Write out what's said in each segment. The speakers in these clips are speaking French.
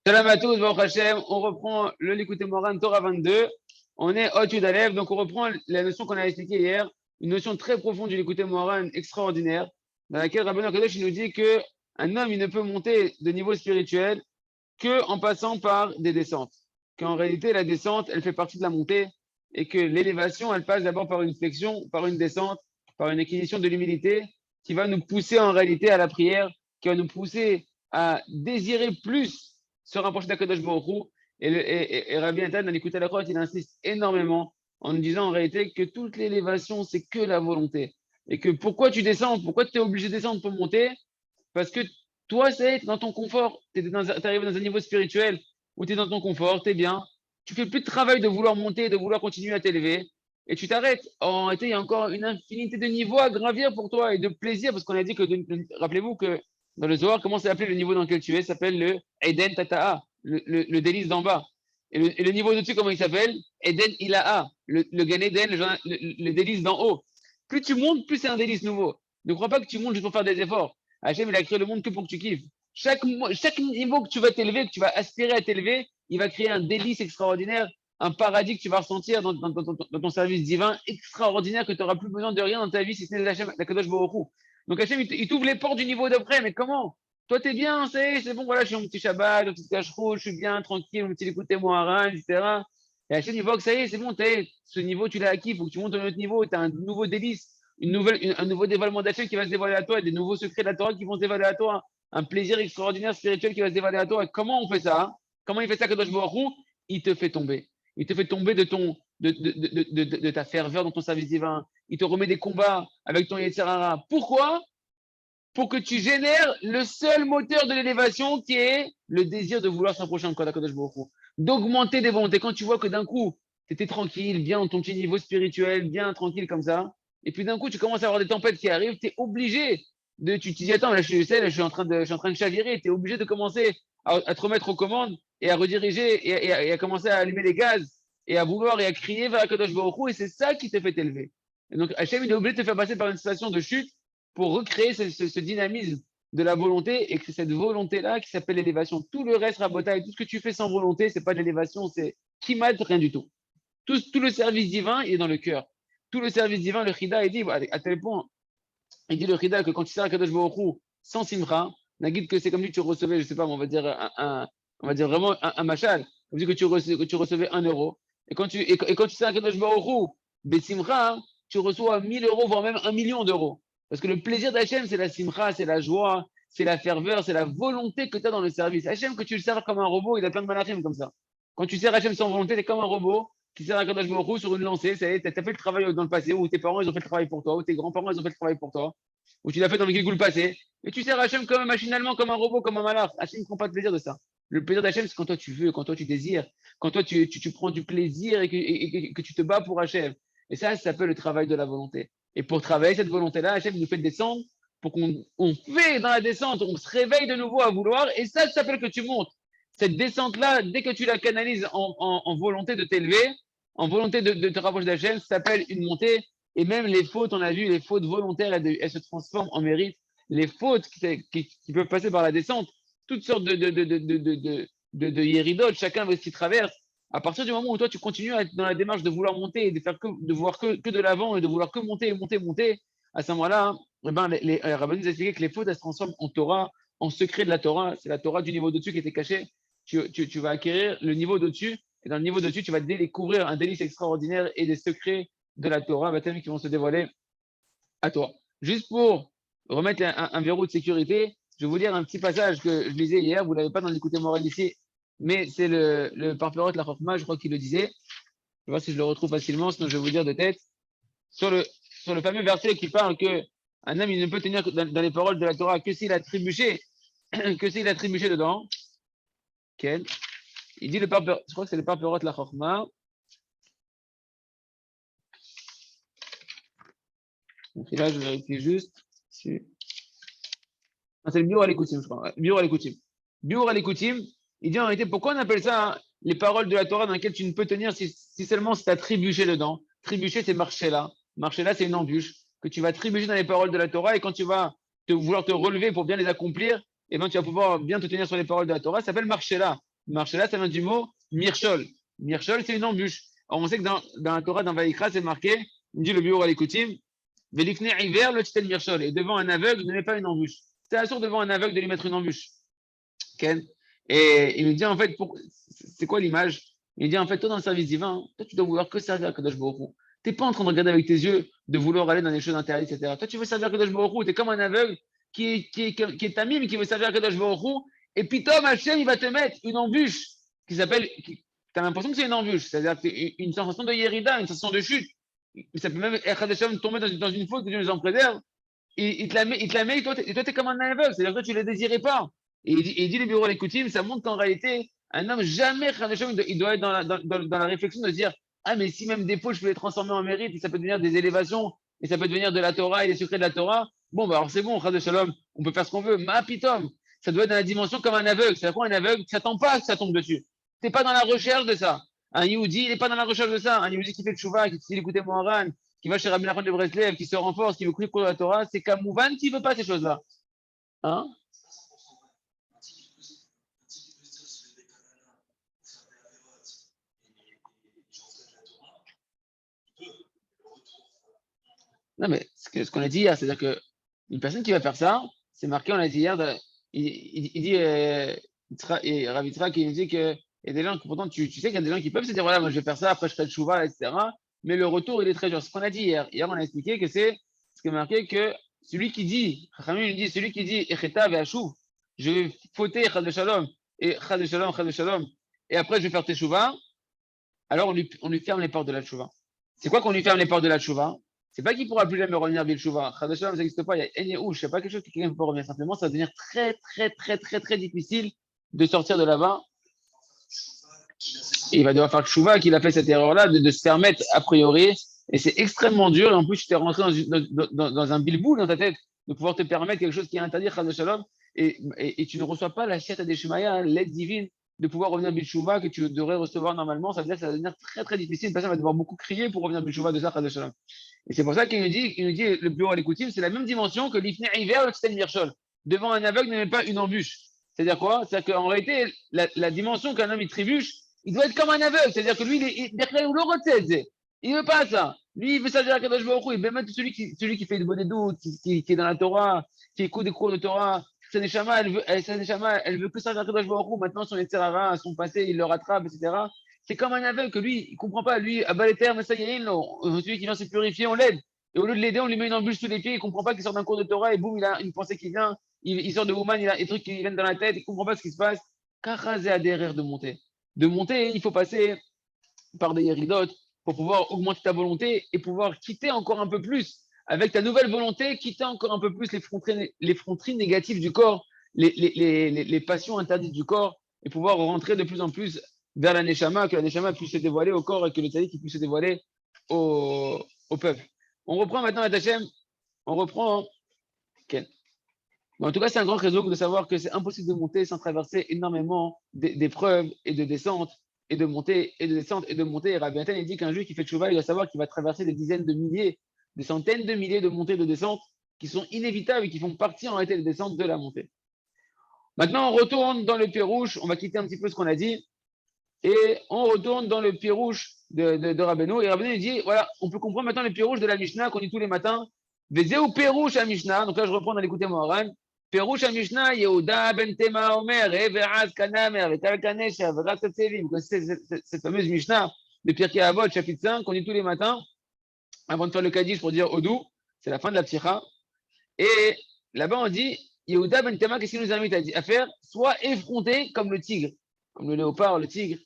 Salam à tous, Baruch Hashem. On reprend le Likutei Moharan Torah 22. On est au Yud Alev, donc on reprend la notion qu'on a expliquée hier, une notion très profonde du Likutei Moharan extraordinaire, dans laquelle Rabbeinu Akadosh nous dit que un homme il ne peut monter de niveau spirituel que en passant par des descentes. Qu'en réalité la descente elle fait partie de la montée et que l'élévation elle passe d'abord par une flexion, par une descente, par une acquisition de l'humilité qui va nous pousser en réalité à la prière, qui va nous pousser à désirer plus se rapprocher d'Akadosh Baruch Hu. Et Rabbi Nathan, dans l'écoute à la croix, il insiste énormément en nous disant en réalité que toute l'élévation, c'est que la volonté. Et que pourquoi tu descends, pourquoi tu es obligé de descendre pour monter? Parce que toi, c'est dans ton confort. Tu es arrivé dans un niveau spirituel où tu es dans ton confort, tu es bien. Tu fais plus de travail de vouloir monter, de vouloir continuer à t'élever. Et tu t'arrêtes. En réalité, il y a encore une infinité de niveaux à gravir pour toi et de plaisir. Parce qu'on a dit que, rappelez-vous que dans le Zohar, comment c'est appelé le niveau dans lequel tu es? Ça s'appelle le Eden Tata'a, le délice d'en bas. Et le niveau au-dessus, comment il s'appelle? Eden Ila'a, le Gan Eden, le délice d'en haut. Plus tu montes, plus c'est un délice nouveau. Ne crois pas que tu montes juste pour faire des efforts. Hachem, il a créé le monde que pour que tu kiffes. Chaque niveau que tu vas t'élever, que tu vas aspirer à t'élever, il va créer un délice extraordinaire, un paradis que tu vas ressentir dans ton service divin extraordinaire, que tu n'auras plus besoin de rien dans ta vie si ce n'est la Kadosh Baruch Hu. Donc Hachem, il t'ouvre les portes du niveau d'après, mais comment? Toi, t'es bien, c'est bon, voilà, je suis mon petit Shabbat, mon petit cache-route, je suis bien, tranquille, mon petit écouté Moharan, etc. Et Hachem, il voit que ça y est, c'est bon, ce niveau, tu l'as acquis, il faut que tu montes à un autre niveau, tu as un nouveau délice, un nouveau dévoilement d'Hachem qui va se dévoiler à toi, des nouveaux secrets de la Torah qui vont se dévoiler à toi, un plaisir extraordinaire spirituel qui va se dévoiler à toi. Et comment on fait ça, hein? Comment il fait ça, Kadosh Baruch Hu? Il te fait tomber. Il te fait tomber de ta ferveur dans ton service divin. Il te remet des combats avec ton Yetzirara. Pourquoi? Pour que tu génères le seul moteur de l'élévation qui est le désir de vouloir s'approcher encore d'Akadosh Baruch Hu. D'augmenter des volontés. Quand tu vois que d'un coup, tu étais tranquille, bien dans ton petit niveau spirituel, bien tranquille comme ça, et puis d'un coup, tu commences à avoir des tempêtes qui arrivent, tu es obligé tu te dis, attends, là, je suis en train de chavirer, tu es obligé de commencer à te remettre aux commandes et à rediriger et à commencer à allumer les gaz et à vouloir et à crier vers Akadosh Baruch Hu, et c'est ça qui te fait élever. Et donc, Hachem, il est obligé de te faire passer par une situation de chute pour recréer ce dynamisme de la volonté et que c'est cette volonté-là qui s'appelle l'élévation. Tout le reste, Rabotaï, tout ce que tu fais sans volonté, c'est pas de l'élévation, c'est kimat, rien du tout. Tout le service divin, il est dans le cœur. Tout le service divin, le Chida, il dit, à tel point, il dit le Chida que quand tu sers à Kadosh Baruch Hu sans simra, Nagid que c'est comme si tu recevais, je sais pas, on va dire, on va dire vraiment un machal, comme si que tu recevais 1 euro. Et quand tu sers à Kadosh Baruch Hu, Besimra, tu reçois 1000 euros, voire même 1 million d'euros. Parce que le plaisir d'Hachem, c'est la simra, c'est la joie, c'est la ferveur, c'est la volonté que tu as dans le service. Hachem, que tu le sers comme un robot, il a plein de malachim comme ça. Quand tu sers Hachem sans volonté, tu es comme un robot qui sert à Kadosh Baruch Hu sur une lancée. Tu as fait le travail dans le passé, ou tes parents ils ont fait le travail pour toi, ou tes grands-parents ils ont fait le travail pour toi, ou tu l'as fait dans le Gilgul passé. Et tu sers Hachem comme machinalement, comme un robot, comme un malach. Hachem ne prend pas de plaisir de ça. Le plaisir d'Hachem, c'est quand toi tu veux, quand toi tu désires, quand toi tu prends du plaisir et que tu te bats pour Hachem. Et ça s'appelle le travail de la volonté. Et pour travailler cette volonté-là, Hachem nous fait descendre pour qu'on fait dans la descente, on se réveille de nouveau à vouloir, et ça s'appelle que tu montes. Cette descente-là, dès que tu la canalises en volonté de t'élever, en volonté de te rapprocher d'Hachem, ça s'appelle une montée. Et même les fautes, on a vu, les fautes volontaires, elles se transforment en mérite. Les fautes qui peuvent passer par la descente, toutes sortes de yéridot, chacun avec ce qu'il traverse. À partir du moment où toi, tu continues à être dans la démarche de vouloir monter et de voir que de l'avant et de vouloir que monter, monter, monter, à ce moment-là, eh ben, les rabbins nous expliquaient que les fautes, elles se transforment en Torah, en secret de la Torah. C'est la Torah du niveau au-dessus qui était cachée. Tu vas acquérir le niveau au-dessus. Et dans le niveau au-dessus, tu vas découvrir un délice extraordinaire et des secrets de la Torah qui vont se dévoiler à toi. Juste pour remettre un verrou de sécurité, je vais vous lire un petit passage que je lisais hier. Vous ne l'avez pas dans l'écouté moral ici, mais c'est le Parperot la Chokma, je crois qu'il le disait. Je vais voir si je le retrouve facilement, sinon je vais vous dire de tête. Sur le fameux verset qui parle que un homme il ne peut tenir dans les paroles de la Torah que s'il a trébuché, que s'il a trébuché dedans. Quel? Il dit je crois que c'est le Parperot la Chokma. Donc là, je vérifie juste. C'est le Biur à l'écoutim, je crois. Biur à l'écoutim. Biur à l'écoutim, il dit en réalité, pourquoi on appelle ça hein, les paroles de la Torah dans lesquelles tu ne peux tenir si seulement si tu as trébuché dedans. Trébucher, c'est marcher là. Marcher là, c'est une embûche. Que tu vas trébucher dans les paroles de la Torah et quand tu vas vouloir te relever pour bien les accomplir, eh ben, tu vas pouvoir bien te tenir sur les paroles de la Torah. Ça s'appelle Marshela. Marshela, ça vient du mot Mirchol. Mirchol, c'est une embûche. Alors, on sait que dans la Torah, dans Vaïkra, c'est marqué, il dit le bureau à l'écoutim, Velifne hiver, le titel Mirchol. Et devant un aveugle, ne mets pas une embûche. C'est sûr devant un aveugle de lui mettre une embûche. Ken. Et il me dit, en fait, c'est quoi l'image? Il dit, en fait, toi, dans le service divin, toi, tu dois vouloir que servir à Kadosh Baruch Hu. Tu n'es pas en train de regarder avec tes yeux, de vouloir aller dans les choses interdites, etc. Toi, tu veux servir à Kadosh Baruch Hu. Tu es comme un aveugle qui est tamim, qui veut servir à Kadosh Baruch Hu. Et puis, Tom, Hachem, il va te mettre une embûche qui s'appelle. Tu as l'impression que c'est une embûche. C'est-à-dire que c'est une sensation de Yerida, une sensation de chute. Ça peut même être tomber dans une faute que Dieu nous en préserve. Il te la met, et toi, tu es comme un aveugle. C'est-à-dire que toi, tu ne le désirais pas. Et il dit le bureau à l'écoutime, ça montre qu'en réalité, un homme, jamais, il doit être dans la réflexion de se dire, ah, mais si même des fautes, je peux les transformer en mérite, et ça peut devenir des élévations, et ça peut devenir de la Torah et les secrets de la Torah. Bon, bah alors c'est bon, Chad Shalom, on peut faire ce qu'on veut. Ma pitom, ça doit être dans la dimension comme un aveugle. C'est quoi un aveugle? Ça t'attend pas que ça tombe dessus. Tu n'es pas dans la recherche de ça. Un Yehudi, il n'est pas dans la recherche de ça. Un Yehudi qui fait le chouva, qui dit écoutez Moharan, qui va chez Rabbi Nachman de Breslev, qui se renforce, qui veut courir pour la Torah, c'est Kamouvan qui ne veut pas ces choses-là. Hein? Non, mais ce qu'on a dit hier, c'est-à-dire qu'une personne qui va faire ça, c'est marqué, on l'a dit hier, il dit, et Rav Yitzhak, il dit qu'il y a des gens, pourtant, tu sais qu'il y a des gens qui peuvent se dire, voilà, moi je vais faire ça, après je ferai le chouva, etc. Mais le retour, il est très dur. C'est ce qu'on a dit hier. Hier, on a expliqué que c'est ce qui est marqué que celui qui dit, Chachamim, il dit, celui qui dit, Echeta ve'ashuv, je vais fauter Chad de Shalom, et Chad de Shalom, et après je vais faire teshuva, alors on lui ferme les portes de la teshuva. C'est quoi qu'on lui ferme les portes de la teshuva? C'est pas qu'il pourra plus jamais revenir Bilchouva. Chadashalam, ça n'existe pas. Il y a Enyehouch. C'est pas quelque chose que quelqu'un peut revenir. Simplement, ça va devenir très, très, très, très, très difficile de sortir de là-bas. Et il va devoir faire le chouva qu'il a fait cette erreur-là, de se permettre a priori. Et c'est extrêmement dur. Et en plus, tu t'es rentré dans un bilboul dans ta tête de pouvoir te permettre quelque chose qui est interdit, Chadashalam. Et tu ne reçois pas la chiata des Shemaya, l'aide divine de pouvoir revenir Bilchouva que tu devrais recevoir normalement. Ça veut dire que ça va devenir très, très difficile. Une personne va devoir beaucoup crier pour revenir Bilchouva de ça, Chadashalam. Et c'est pour ça qu'il nous dit le bureau à l'écoutime, c'est la même dimension que l'ifne hiver, le tzten mirchol. Devant un aveugle, ne met pas une embûche. C'est-à-dire quoi? C'est-à-dire qu'en réalité, la dimension qu'un homme il trébuche, il doit être comme un aveugle. C'est-à-dire que lui, il ne veut pas ça. Lui, il veut ça à Kadosh Baruch Hu. Il veut même celui qui fait de bonnes doutes, qui est dans la Torah, qui écoute des cours de Torah. Sa neshama, elle veut que ça à Kadosh Baruch Hu. Maintenant, son Yetzirara, son passé, il le rattrape, etc. C'est comme un aveugle que lui, il ne comprend pas. Lui, à bas les termes, ça y est, celui qui vient se purifier, on l'aide. Et au lieu de l'aider, on lui met une embûche sous les pieds, il ne comprend pas qu'il sort d'un cours de Torah et boum, il a une pensée qui vient, il sort de Woman, il a des trucs qui viennent dans la tête, il ne comprend pas ce qui se passe. Kachazé a derrière de monter. De monter, il faut passer par des héridotes pour pouvoir augmenter ta volonté et pouvoir quitter encore un peu plus, avec ta nouvelle volonté, quitter encore un peu plus les fronteries négatives du corps, les passions interdites du corps, et pouvoir rentrer de plus en plus vers la Neshama, que la Neshama puisse se dévoiler au corps et que le Tzadik puisse se dévoiler au peuple. On reprend maintenant la Tachem, on reprend. Okay. En tout cas, c'est un grand réseau de savoir que c'est impossible de monter sans traverser énormément d'épreuves et de descentes, et de monter, et de descendre, et de monter. Et Rabbi Nathan, il dit qu'un juif qui fait tchouva, il doit savoir qu'il va traverser des dizaines de milliers, des centaines de milliers de montées et de descentes qui sont inévitables et qui font partie en réalité des descentes de la montée. Maintenant, on retourne dans le Pérouche, on va quitter un petit peu ce qu'on a dit, et on retourne dans le Pérouche de Rabbeinu. Et Rabbeinu dit, voilà, on peut comprendre maintenant le Pérouche de la Mishnah qu'on dit tous les matins. Vezeu Pérouche à Mishnah, donc là je reprends dans l'écouter Moharan. Pérouche à Mishnah, Yehuda ben Tema Omer, Ve'az Kanamer, Ve'tal Kanesha, Ve'rat Tatsevim. Vous connaissez cette fameuse Mishnah de Pirkei Avot, chapitre 5, qu'on dit tous les matins, avant de faire le Kaddish pour dire Odou, c'est la fin de la Psicha. Et là-bas on dit, Yehuda ben Tema, qu'est-ce qu'il nous invite à faire? Sois effronté comme le tigre, comme le léopard, le tigre.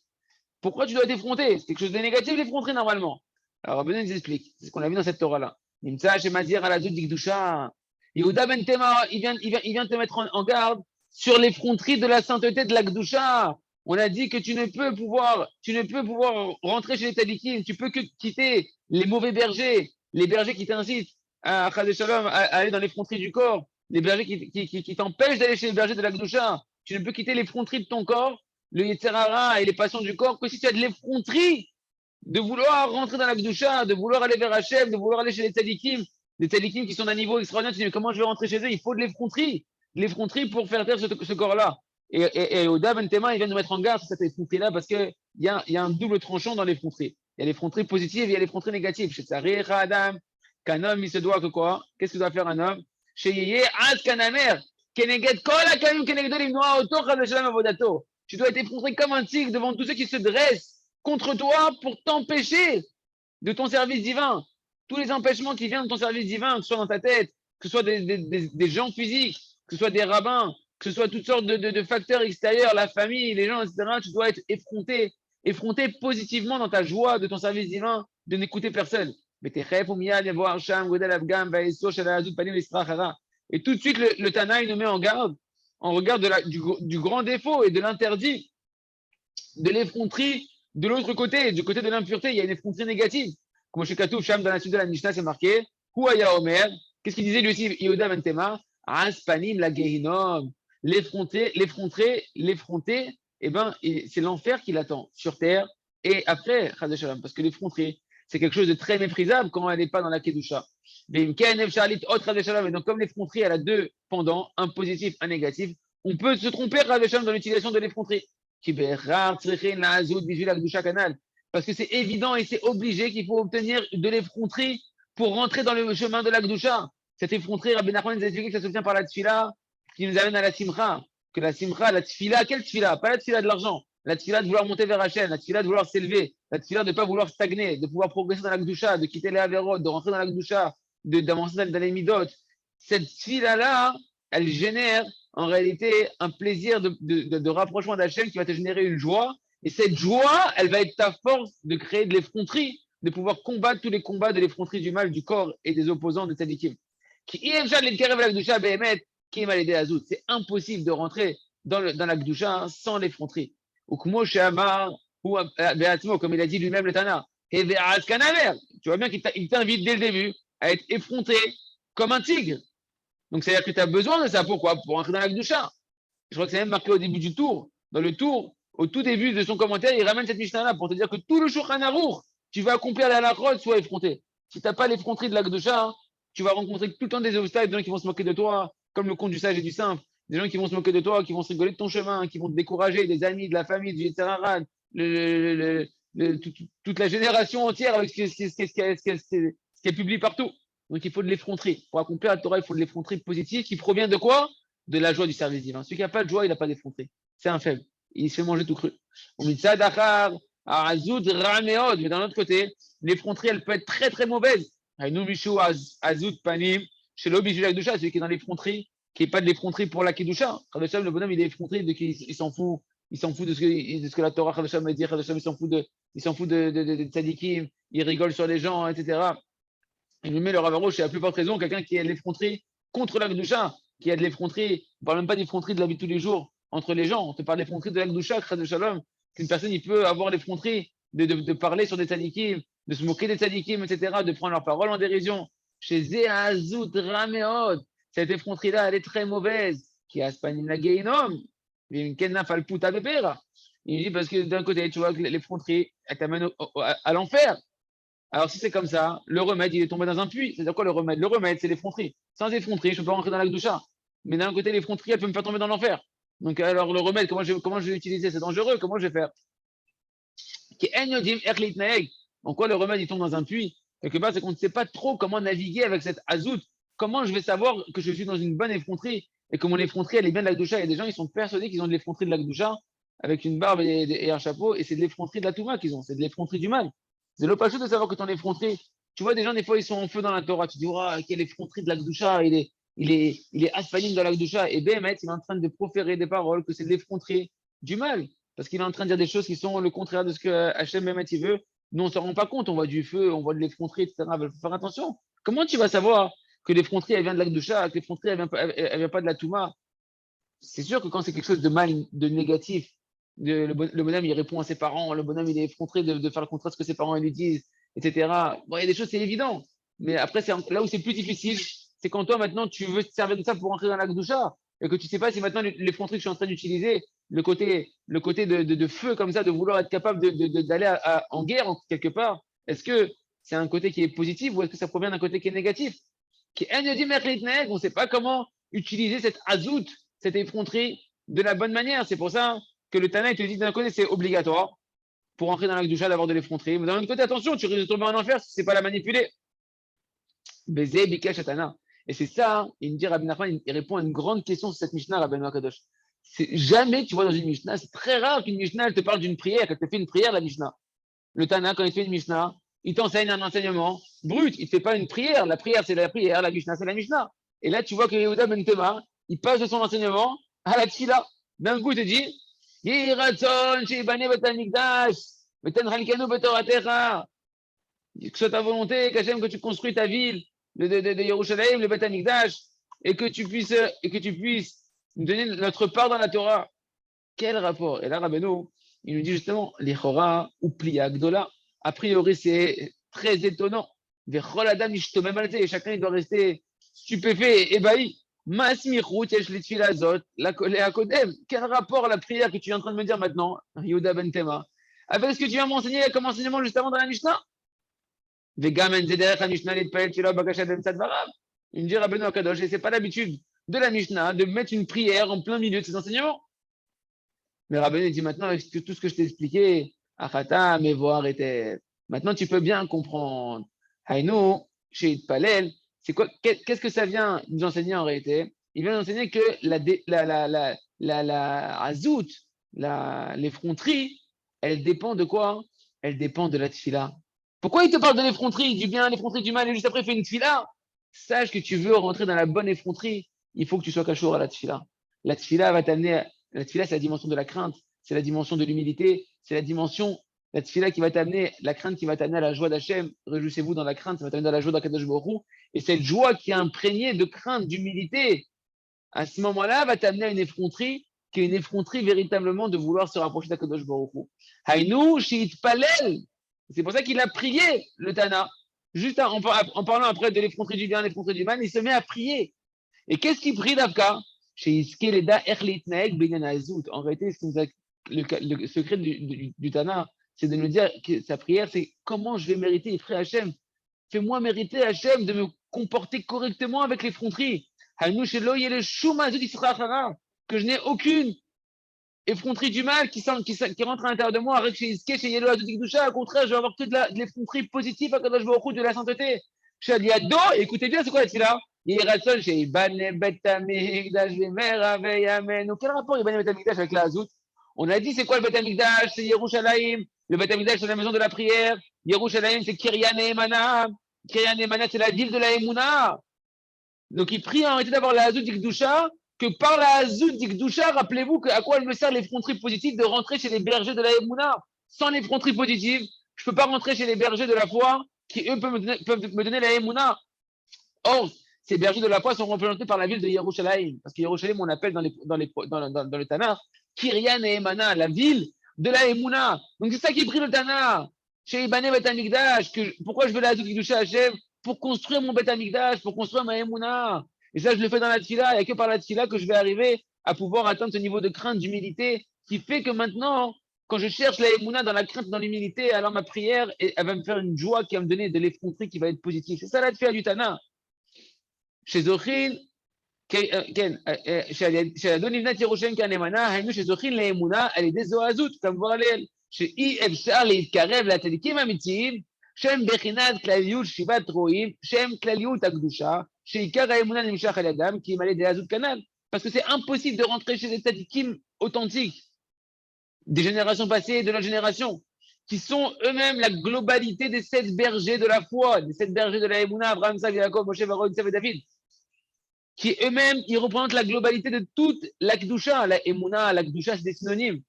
Pourquoi tu dois t'effronter? C'est quelque chose de négatif, l'effronter normalement. Alors, Rabbeinu nous explique. C'est ce qu'on a vu dans cette Torah-là. Nimtza Shemazir Aladut Dikdusha. Yehuda ben Tema, il vient te mettre en garde sur l'effronterie de la sainteté de la Gdusha. On a dit que tu ne peux pouvoir rentrer chez les Tadikim. Tu peux que quitter les mauvais bergers, les bergers qui t'incitent à Shalom, à aller dans l'effronterie du corps, les bergers qui t'empêchent d'aller chez les bergers de la Gdusha. Tu ne peux quitter l'effronterie de ton corps, le Yetzirara et les passions du corps, que si tu as de l'effronterie de vouloir rentrer dans la Gdusha, de vouloir aller vers Hachem, de vouloir aller chez les tzadikim qui sont d'un niveau extraordinaire. Tu dis, mais comment je vais rentrer chez eux? Il faut de l'effronterie. de l'effronterie pour faire taire ce corps-là. Et Oda Ben Tema, il vient de nous mettre en garde sur cette effronterie-là parce qu'il y a un double tranchant dans l'effronterie. Il y a l'effronterie positive et il y a l'effronterie négative. Chez Tsari Adam, qu'un homme, il se doit que quoi? Qu'est-ce que doit faire un homme? Chez Yeye, Ad Kanamer, Keneged Kol Akamim Kenegdo Limnoa Oto Chad Shalom Avodato. Tu dois être effronté comme un tigre devant tous ceux qui se dressent contre toi pour t'empêcher de ton service divin. Tous les empêchements qui viennent de ton service divin, que ce soit dans ta tête, que ce soit des gens physiques, que ce soit des rabbins, que ce soit toutes sortes de facteurs extérieurs, la famille, les gens, etc., tu dois être effronté positivement dans ta joie de ton service divin, de n'écouter personne. Et tout de suite, le Tanaï nous met en garde en regard du grand défaut et de l'interdit de l'effronterie de l'autre côté, du côté de l'impureté. Il y a une effronterie négative. Comme chez Katouf, Sham, dans la suite de la Mishnah, c'est marqué Huaya Omer. Qu'est-ce qu'il disait lui aussi, Yehuda Ben Tema? Aspanim la Gehinom. L'effronter, eh ben, c'est l'enfer qui l'attend sur terre et après, parce que l'effronter, c'est quelque chose de très méprisable quand elle n'est pas dans la Kedusha. Et donc, comme l'effronterie, elle a deux pendants, un positif, un négatif, on peut se tromper dans l'utilisation de l'effronterie. Parce que c'est évident et c'est obligé qu'il faut obtenir de l'effronterie pour rentrer dans le chemin de la Gdusha. Cette effronterie, Rabbi Nachman nous a expliqué que ça se tient par la tfila qui nous amène à la simcha. Que la simcha, la tfila, quelle tfila? Pas la tfila de l'argent. La tfila de vouloir monter vers Hachem, la tfila de vouloir s'élever, la tfila de ne pas vouloir stagner, de pouvoir progresser dans la Gdusha, de quitter les Averot, de rentrer dans la Gdusha, d'avancer dans les Midot. Cette tfila-là, elle génère en réalité un plaisir de rapprochement d'Hachem qui va te générer une joie. Et cette joie, elle va être ta force de créer de l'effronterie, de pouvoir combattre tous les combats de l'effronterie du mal, du corps et des opposants de Tzadikim. C'est impossible de rentrer dans la Gdusha sans l'effronterie. Ou comme il a dit lui-même le Tana. Tu vois bien qu'il t'invite dès le début à être effronté comme un tigre. Donc, c'est-à-dire que tu as besoin de ça. Pourquoi? Pour entrer dans la Gdusha. Je crois que c'est même marqué au début du tour. Dans le tour, au tout début de son commentaire, il ramène cette Mishnah-là pour te dire que tout le Shulchan Aruch, tu vas accomplir la halachot, soit effronté. Si tu n'as pas l'effronterie de la Gdusha, tu vas rencontrer tout le temps des obstacles, des gens qui vont se moquer de toi, comme le conte du sage et du simple, des gens qui vont se moquer de toi, qui vont se rigoler de ton chemin, qui vont te décourager, des amis, de la famille, du etc. Toute la génération entière avec ce qu'elle publie partout. Donc il faut de l'effronterie. Pour accomplir la Torah, il faut de l'effronterie positive qui provient de quoi? De la joie du service divin. Celui qui n'a pas de joie, il n'a pas d'effronterie. C'est un faible. Il se fait manger tout cru. Mais d'un autre côté, l'effronterie, elle peut être très très mauvaise. Celui qui est dans l'effronterie, qui n'est pas de l'effronterie pour la Kedusha. Le bonhomme, il est effronté, il s'en fout. Il s'en fout de ce que la Torah m'a dit. Il s'en fout de tzadikim. Il rigole sur les gens, etc. Il nous met le Ravaroche, c'est la plus forte raison, quelqu'un qui a de l'effronterie contre la Gdusha, qui a de l'effronterie, on ne parle même pas d'effronterie de la vie de tous les jours entre les gens, on te parle d'effronterie de la Gdusha, Chas de Shalom, qu'une personne, il peut avoir l'effronterie de parler sur des tzadikim, de se moquer des tzadikim, etc., de prendre leurs paroles en dérision. Chez Zéazout Rameod, cette effronterie-là, elle est très mauvaise. Qui a Spanim la Geinom, il dit parce que d'un côté, tu vois que l'effronterie, elle t'amène à l'enfer. Alors, si c'est comme ça, le remède, il est tombé dans un puits. C'est-à-dire quoi le remède? Le remède, c'est l'effronterie. Sans effronterie, je ne peux pas rentrer dans la Gdusha. Mais d'un côté, l'effronterie, elle peut me faire tomber dans l'enfer. Donc, alors, le remède, comment je vais l'utiliser? C'est dangereux. Comment je vais faire? En quoi le remède, il tombe dans un puits? Quelque part, c'est qu'on ne sait pas trop comment naviguer avec cette azout. Comment je vais savoir que je suis dans une bonne effronterie et que mon effronterie, elle est bien de la Gdusha? Il y a des gens, ils sont persuadés qu'ils ont de l'effronterie de la Gdusha avec une barbe et un chapeau, et c'est de l'effronterie de la Touma qu'ils ont. C'est de l'effronterie du mal. C'est le pas de savoir que ton effronterie. Tu vois, des gens, des fois, ils sont en feu dans la Torah. Tu dis, oh, quelle effronterie de la Gdusha, il est aspanim dans la Gdusha. Et Béhémet, il est en train de proférer des paroles que c'est de l'effronterie du mal. Parce qu'il est en train de dire des choses qui sont le contraire de ce que Hachem Béhémet, il veut. Nous, on ne s'en rend pas compte. On voit du feu, on voit de l'effronterie, etc. Il faut faire attention. Comment tu vas savoir que l'effronterie, elle vient de la Gdusha, que l'effronterie, elle vient pas de la Touma? C'est sûr que quand c'est quelque chose de mal, de négatif, le bonhomme, il répond à ses parents, le bonhomme, il est effronté de faire le contraire de ce que ses parents lui disent, etc. Bon, il y a des choses, c'est évident. Mais après, là où c'est plus difficile, c'est quand toi, maintenant, tu veux te servir de ça pour entrer dans la Gdusha et que tu ne sais pas si maintenant l'effronterie que je suis en train d'utiliser, le côté de feu comme ça, de vouloir être capable d'aller en guerre, quelque part, est-ce que c'est un côté qui est positif ou est-ce que ça provient d'un côté qui est négatif? On ne sait pas comment utiliser cette azout, cette effronterie de la bonne manière. C'est pour ça que le Tana, il te dit d'un côté, c'est obligatoire pour entrer dans la doucha d'avoir de l'effronterie. Mais d'un autre côté, attention, tu risques de tomber en enfer si c'est pas la manipuler. Baiser, Bikesh, Atana. Et c'est ça, il me dit, Rabbi Nachman, il répond à une grande question sur cette Mishnah, Rabbi Kadosh. C'est jamais tu vois dans une Mishnah, c'est très rare qu'une Mishnah, elle te parle d'une prière, qu'elle te fait une prière, la Mishnah. Le Tana, quand il fait une Mishnah, il t'enseigne un enseignement brut, il ne te fait pas une prière. La prière, c'est la prière, la Mishnah, c'est la Mishnah. Et là, tu vois que Yehuda Ben Tema, il passe de son enseignement à la Tfila. D'un coup, il te dit, Yiratzon, Shebane Betamikdash, Beten Halkanu Betoratecha. Que ce soit ta volonté, qu'Hachem, que tu construis ta ville de Yerushalayim, le Beth Amikdash, et que tu puisses nous donner notre part dans la Torah. Quel rapport? Et là, Rabbeinu, il nous dit justement, les Chora ou Plia Gdola. A priori, c'est très étonnant. Vechol Adam Ishtomem Alze, et chacun il doit rester stupéfait, ébahi. Masmichut yesh litfila azot, la Kodem. Quel rapport à la prière que tu es en train de me dire maintenant, Yehuda Ben Tema, avec ce que tu viens m'enseigner comme enseignement juste avant dans la Mishnah? וגם אין זה דרך המשנה להתפלל תפילה בקשה באמצע דבריו. Il me dit Rabbeinu Akadosh, et c'est pas l'habitude de la Mishnah de mettre une prière en plein milieu de ses enseignements. Mais Rabbeinu dit maintenant, avec tout ce que je t'ai expliqué, Achata, mes voix étaient. Maintenant, tu peux bien comprendre. Haïnou, chez Itpalel, c'est quoi, qu'est-ce que ça vient nous enseigner en réalité? Il vient nous enseigner que la azout, l'effronterie, elle dépend de quoi? Elle dépend de la tfila. Pourquoi il te parle de l'effronterie, du bien, l'effronterie du mal, et juste après il fait une tfila? Sache que tu veux rentrer dans la bonne effronterie, il faut que tu sois cachour à la tfila. La tfila va t'amener, la tfila c'est la dimension de la crainte, c'est la dimension de l'humilité, c'est la dimension, la tfila qui va t'amener, la crainte qui va t'amener à la joie d'Hachem, réjouissez-vous dans la crainte, ça va t'amener à la joie d'Akadosh Baruch Hu, et cette joie qui est imprégnée de crainte, d'humilité, à ce moment-là, va t'amener à une effronterie, qui est une effronterie véritablement de vouloir se rapprocher d'Akadosh Baruch Hu. Haïnou, shiit palel. C'est pour ça qu'il a prié, le Tana. Juste en parlant après de l'effronterie du bien, l'effronterie du mal, il se met à prier. Et qu'est-ce qu'il prie d'Avka? En réalité, le secret du Tana, c'est de nous dire que sa prière, c'est comment je vais mériter, frère Hachem. Fais-moi mériter, Hachem, de me comporter correctement avec l'effronterie. Que je n'ai aucune effronterie du mal qui rentre à l'intérieur de moi. Au contraire, je vais avoir que de l'effronterie positive à Kadosh Baruch Hu, de la sainteté. Écoutez bien, c'est quoi là? Quel rapport Ibane Bet Amikdash avec la Hazout? On a dit c'est quoi le Bet Amikdash? C'est Yerushalayim. Le Bet Amikdash, c'est la maison de la prière. Yerushalayim, c'est Kiryan Ne'emana. Kiryan Ne'emana, c'est la ville de la Emouna. Donc il prie en réalité d'avoir la Hazout d'Ikdusha, que par la Hazout d'Ikdusha, rappelez-vous à quoi elle me sert l'effronterie positive de rentrer chez les bergers de la Emouna. Sans l'effronterie positive, je ne peux pas rentrer chez les bergers de la foi qui, eux, peuvent me donner la Emouna. Or, ces bergers de la foi sont représentés par la ville de Yerushalayim. Parce que Yerushalayim, on appelle dans le Tanakh, Kiryan et Emana, la ville de la Emouna. Donc c'est ça qui prie le Tanakh. Chez Ibane Bet Amikdash, pourquoi je veux la Hazout d'Ikdusha Hashem? Pour construire mon Bet Amikdash, pour construire ma Emouna. Et ça, je le fais dans la Tfila. Il n'y a que par la Tfila que je vais arriver à pouvoir atteindre ce niveau de crainte, d'humilité, qui fait que maintenant, quand je cherche la Emouna dans la crainte, dans l'humilité, alors ma prière, elle va me faire une joie qui va me donner de l'effronterie qui va être positive. C'est ça la Tfila du Tana. Chez Zochin, chez Adon Ibnat Yerushalayim Kanemana, Hainu chez Zochin la Emouna, elle est des Oazout, comme voir elle. Chez Efshar Leitkarev la Tadikim Amitim, Shem Bechinat Klaliut Shivat Roim, Shem Klaliut Akdusha, chez Ikar Emouna Nimshach El Adam, qui est malé des Azout Kanal. Parce que c'est impossible de rentrer chez des Tadikim authentiques, des générations passées, de notre génération, qui sont eux-mêmes la globalité des 7 bergers de la foi, des 7 bergers de la Emouna, Abraham, Sav, Yaakov, Moshe, Aaron, Yosef et David, qui eux-mêmes, ils représentent la globalité de toute la Kedusha. La Emouna, la Kedusha, c'est des synonymes.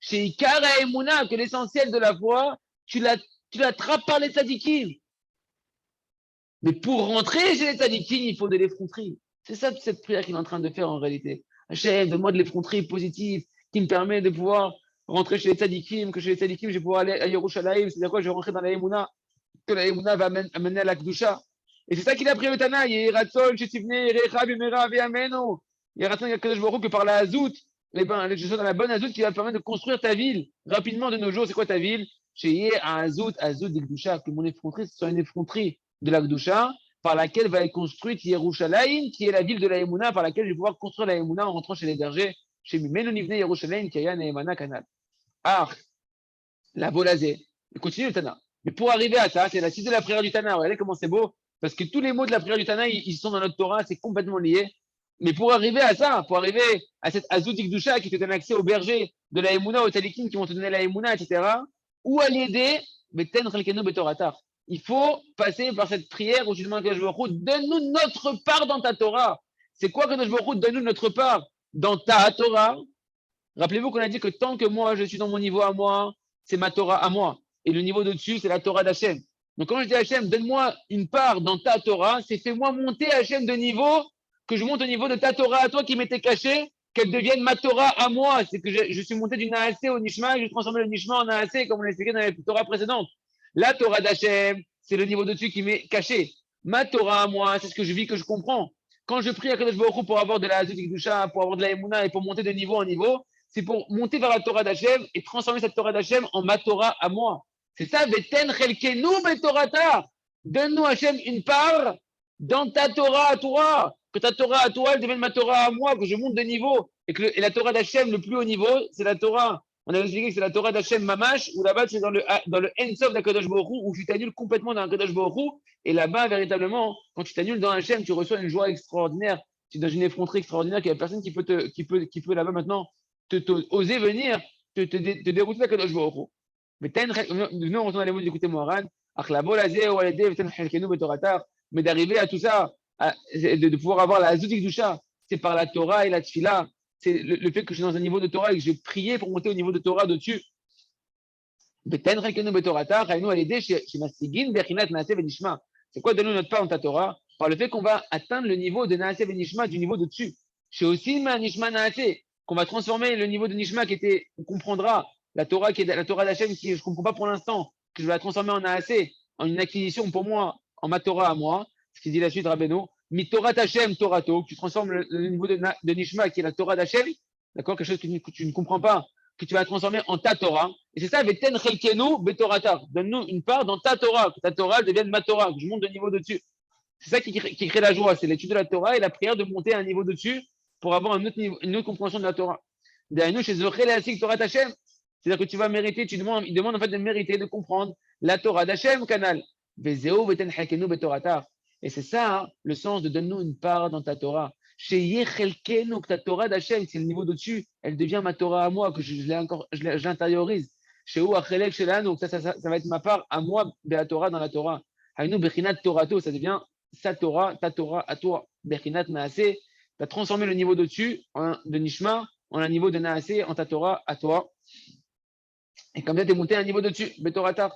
Chez Ikara Emouna, que l'essentiel de la foi, tu l'attrapes par les tzadikim. Mais pour rentrer chez les tzadikim, il faut de l'effronterie. C'est ça cette prière qu'il est en train de faire en réalité. Hachem, donne-moi de l'effronterie positive qui me permet de pouvoir rentrer chez les tzadikim, que chez les tzadikim, je vais pouvoir aller à Yerushalayim, c'est-à-dire quoi? Je vais rentrer dans la Emouna, que la Emouna va amener à la Kedusha. Et c'est ça qu'il a pris le Tana. Yeratzon, Shetivne, Yerecha, Bimera, Ve'ameno. Yeratzon, Yakadosh Baruch Hu, que par la Hazout, je suis dans la bonne Hazout qui va te permettre de construire ta ville rapidement de nos jours. C'est quoi ta ville? Chez Yé, Hazout, Hazout, d'Ikdusha, que mon effronterie, ce soit une effronterie de la Kedusha. par laquelle va être construite Yerushalayim, qui est la ville de la Emouna, par laquelle je vais pouvoir construire la Emouna en rentrant chez les bergers, chez Mimenu Nivne Yerushalayim, Kayan et Emana Kanal. Ah, la Bolazé. Il continue le Tana. Mais pour arriver à ça, c'est la suite de la prière du Tana. Regardez comment c'est beau. Parce que tous les mots de la prière du Tana, ils sont dans notre Torah, c'est complètement lié. Mais pour arriver à ça, pour arriver à cette Azoutik Dusha qui te donne accès aux bergers de la Emouna, aux Talikim qui vont te donner la Emouna, etc., ou à l'aider, il faut passer par cette prière où tu demandes à Kadosh Baruch Hu, donne-nous notre part dans ta Torah. C'est quoi Kadosh Baruch Hu, donne-nous notre part dans ta Torah? Rappelez-vous qu'on a dit que tant que moi, je suis dans mon niveau à moi, c'est ma Torah à moi. Et le niveau de-dessus, c'est la Torah d'Hachem. Donc quand je dis Hachem, donne-moi une part dans ta Torah, c'est fais-moi monter Hachem de niveau, que je monte au niveau de ta Torah à toi qui m'était cachée, qu'elle devienne ma Torah à moi. C'est que je suis monté du Naasé au Nishma, et je transformé le Nishma en Naasé, comme on l'a expliqué dans les Torah précédentes. La Torah d'Hachem, c'est le niveau de-dessus qui m'est caché. Ma Torah à moi, c'est ce que je vis, que je comprends. Quand je prie à Kadosh Baruch Hu pour avoir de la Hazut Ikdusha, pour avoir de la Emouna et pour monter de niveau en niveau, c'est pour monter vers la Torah d'Hachem et transformer cette Torah d'Hachem en ma Torah à moi. C'est ça, Veten Chelkenu Betorata. Donne-nous, Hachem, une part dans ta Torah à toi. Que ta Torah à toi, elle devienne ma Torah à moi, que je monte de niveau. Et la Torah d'Hachem, le plus haut niveau, c'est la Torah. On avait expliqué que c'est la Torah d'Hachem Mamash, où là-bas, c'est dans le Ensof d'Akadosh Baruch Hu, où tu t'annules complètement dans Akadosh Baruch Hu. Et là-bas, véritablement, quand tu t'annules dans Hachem, tu reçois une joie extraordinaire. Tu es dans une effronterie extraordinaire qu'il n'y a personne qui peut là-bas maintenant oser venir te dérouter d'Akadosh Baruch Hu. Nous, on retourne à l'émotion d'écouter Moharan. Mais d'arriver à tout ça, de pouvoir avoir la Zoutik Dusha, c'est par la Torah et la Tfila. C'est le fait que je suis dans un niveau de Torah et que je vais prier pour monter au niveau de Torah dessus. C'est quoi donner notre part dans ta Torah? Par le fait qu'on va atteindre le niveau de Naaseh et Nishma, du niveau de dessus. Chez aussi Nishma Naaseh, qu'on va transformer le niveau de Nishma qui était, on comprendra, la Torah qui est la Torah d'Hachem, qui je ne comprends pas pour l'instant, que je vais la transformer en Naaseh, en une acquisition pour moi, en ma Torah à moi, ce qui dit la suite Rabbeinu, Mi Torah Hashem Torato, tu transformes le niveau de Nishma qui est la Torah d'Hachem, d'accord, quelque chose que tu ne comprends pas, que tu vas transformer en ta Torah. Et c'est ça, Veten Chelkenu Betorata. Donne-nous une part dans ta Torah, que ta Torah devienne ma Torah, que je monte de niveau dessus. C'est ça qui crée la joie, c'est l'étude de la Torah et la prière de monter à un niveau dessus pour avoir une autre compréhension de la Torah. Derrière nous, chez Zochel et Asik Torah d'Hachem, c'est-à-dire que tu vas mériter, il demande en fait de mériter, de comprendre la Torah d'Hachem, canal. Vezeo Veten Chelkenu Betorata. Et c'est ça, hein, le sens de donne-nous une part dans ta Torah. Chez Yechelkenu, que ta Torah d'Hachem, c'est le niveau d'au-dessus, elle devient ma Torah à moi, que je l'intériorise. Chez Ouachelek, chez Lano, ça va être ma part à moi, de la Torah dans la Torah. Haïnou Bechinat Torato, ça devient sa Torah, ta Torah à toi. Bechinat Naaseh, tu as transformé le niveau d'au-dessus de Nishma en un niveau de Naaseh, en ta Torah à toi. Et comme ça, tu es monté à un niveau d'au-dessus, Betoratar.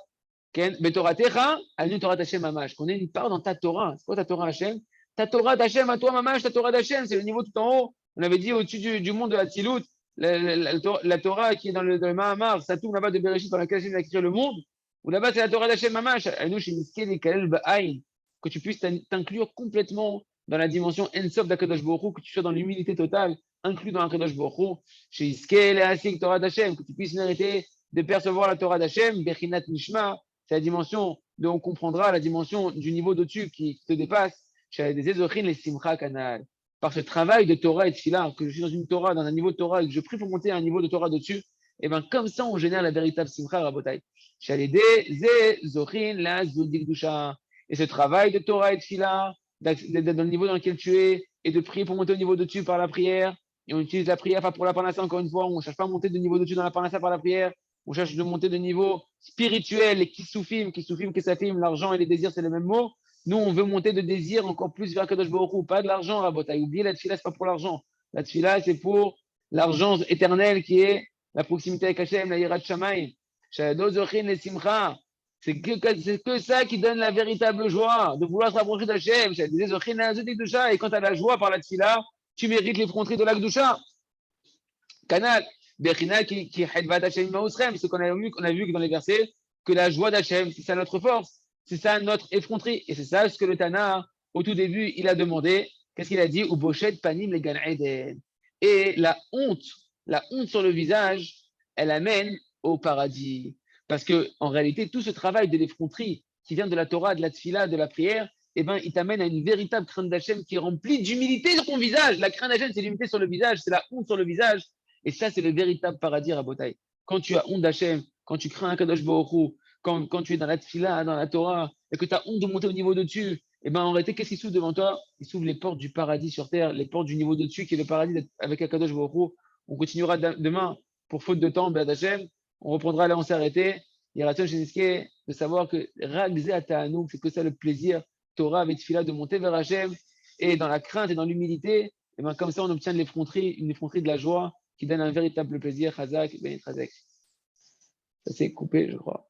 Betoratecha, Haïnou Torah Hashem Mamash. Qu'on ait une part dans ta Torah. C'est quoi ta Torah Hashem? Ta Torah d'Hachem à toi, Mamash, ta Torah d'Hachem, c'est le niveau tout en haut. On avait dit au-dessus du monde de la Tzilut, la Torah qui est dans le Mahamar, ça tourne là-bas de Bereshit dans laquelle Hachem a créé le monde. Ou là-bas, c'est la Torah d'Hachem Mamash. Que tu puisses t'inclure complètement dans la dimension Ensof d'Akadosh Baruch Hu, que tu sois dans l'humilité totale, inclus dans Akadosh Baruch Hu, chez Iskel et Asik Torah d'Hachem, que tu puisses mériter de percevoir la Torah d'Hachem, Bechinat Nishma, c'est la dimension dont on comprendra la dimension du niveau d'au-dessus qui te dépasse, chez des Ezochin les Simcha Kanal. Par ce travail de Torah et de Tfila, que je suis dans une Torah, dans un niveau de Torah, et que je prie pour monter à un niveau de Torah dessus, et bien comme ça, on génère la véritable Simcha Rabotai. Et ce travail de Torah et de Tfila, d'être dans le niveau dans lequel tu es, et de prier pour monter au niveau dessus par la prière, et on utilise la prière pas pour la parnassa encore une fois, on ne cherche pas à monter de niveau dessus dans la parnassa par la prière, on cherche de monter de niveau spirituel, les kisufim, kesafim, l'argent et les désirs, c'est le même mot. Nous, on veut monter de désir encore plus vers Kadosh Baruch Hu, pas de l'argent, Rabotai. Oubliez la tfila, c'est pas pour l'argent. La tfila, c'est pour l'argent éternel qui est la proximité avec Hachem, la yirat shamayim. Shadozochin les simcha. C'est que ça qui donne la véritable joie, de vouloir se rapprocher d'Hachem. Et quand tu as la joie par la tfila, tu mérites l'effronterie de l'Akdusha. Canal. Bechina qui Hedvat Hachem Mausrem, ce qu'on a vu que dans les versets, que la joie d'Hachem, c'est ça notre force, c'est ça notre effronterie. Et c'est ça ce que le Tana, au tout début, il a demandé. Qu'est-ce qu'il a dit? Uboshet Panim le Gan Eden. Et la honte sur le visage, elle amène au paradis. Parce que en réalité, tout ce travail de l'effronterie qui vient de la Torah, de la Tfila, de la prière, eh ben, il t'amène à une véritable crainte d'Hachem qui est remplie d'humilité sur ton visage. La crainte d'Hachem, c'est l'humilité sur le visage, c'est la honte sur le visage. Et ça, c'est le véritable paradis à Botaï. Quand tu as honte d'Hachem, quand tu crains un Kadosh Baruch Hu, quand tu es dans la Tfila, dans la Torah, et que tu as honte de monter au niveau de dessus, eh ben, en réalité, qu'est-ce qui s'ouvre devant toi? Il s'ouvre les portes du paradis sur terre, les portes du niveau de dessus, qui est le paradis avec Akadosh Baruch Hu. On continuera demain, pour faute de temps, Béat Hachem. On reprendra là, on s'est arrêté. Il y a de savoir que réaliser à Ta'anouk, c'est que ça le plaisir, Torah avec Tfila, de monter vers Hachem, et dans la crainte et dans l'humilité, et ben comme ça, on obtient une effronterie de la joie qui donne un véritable plaisir. Chazak, Ben Chazak. Ça s'est coupé, je crois.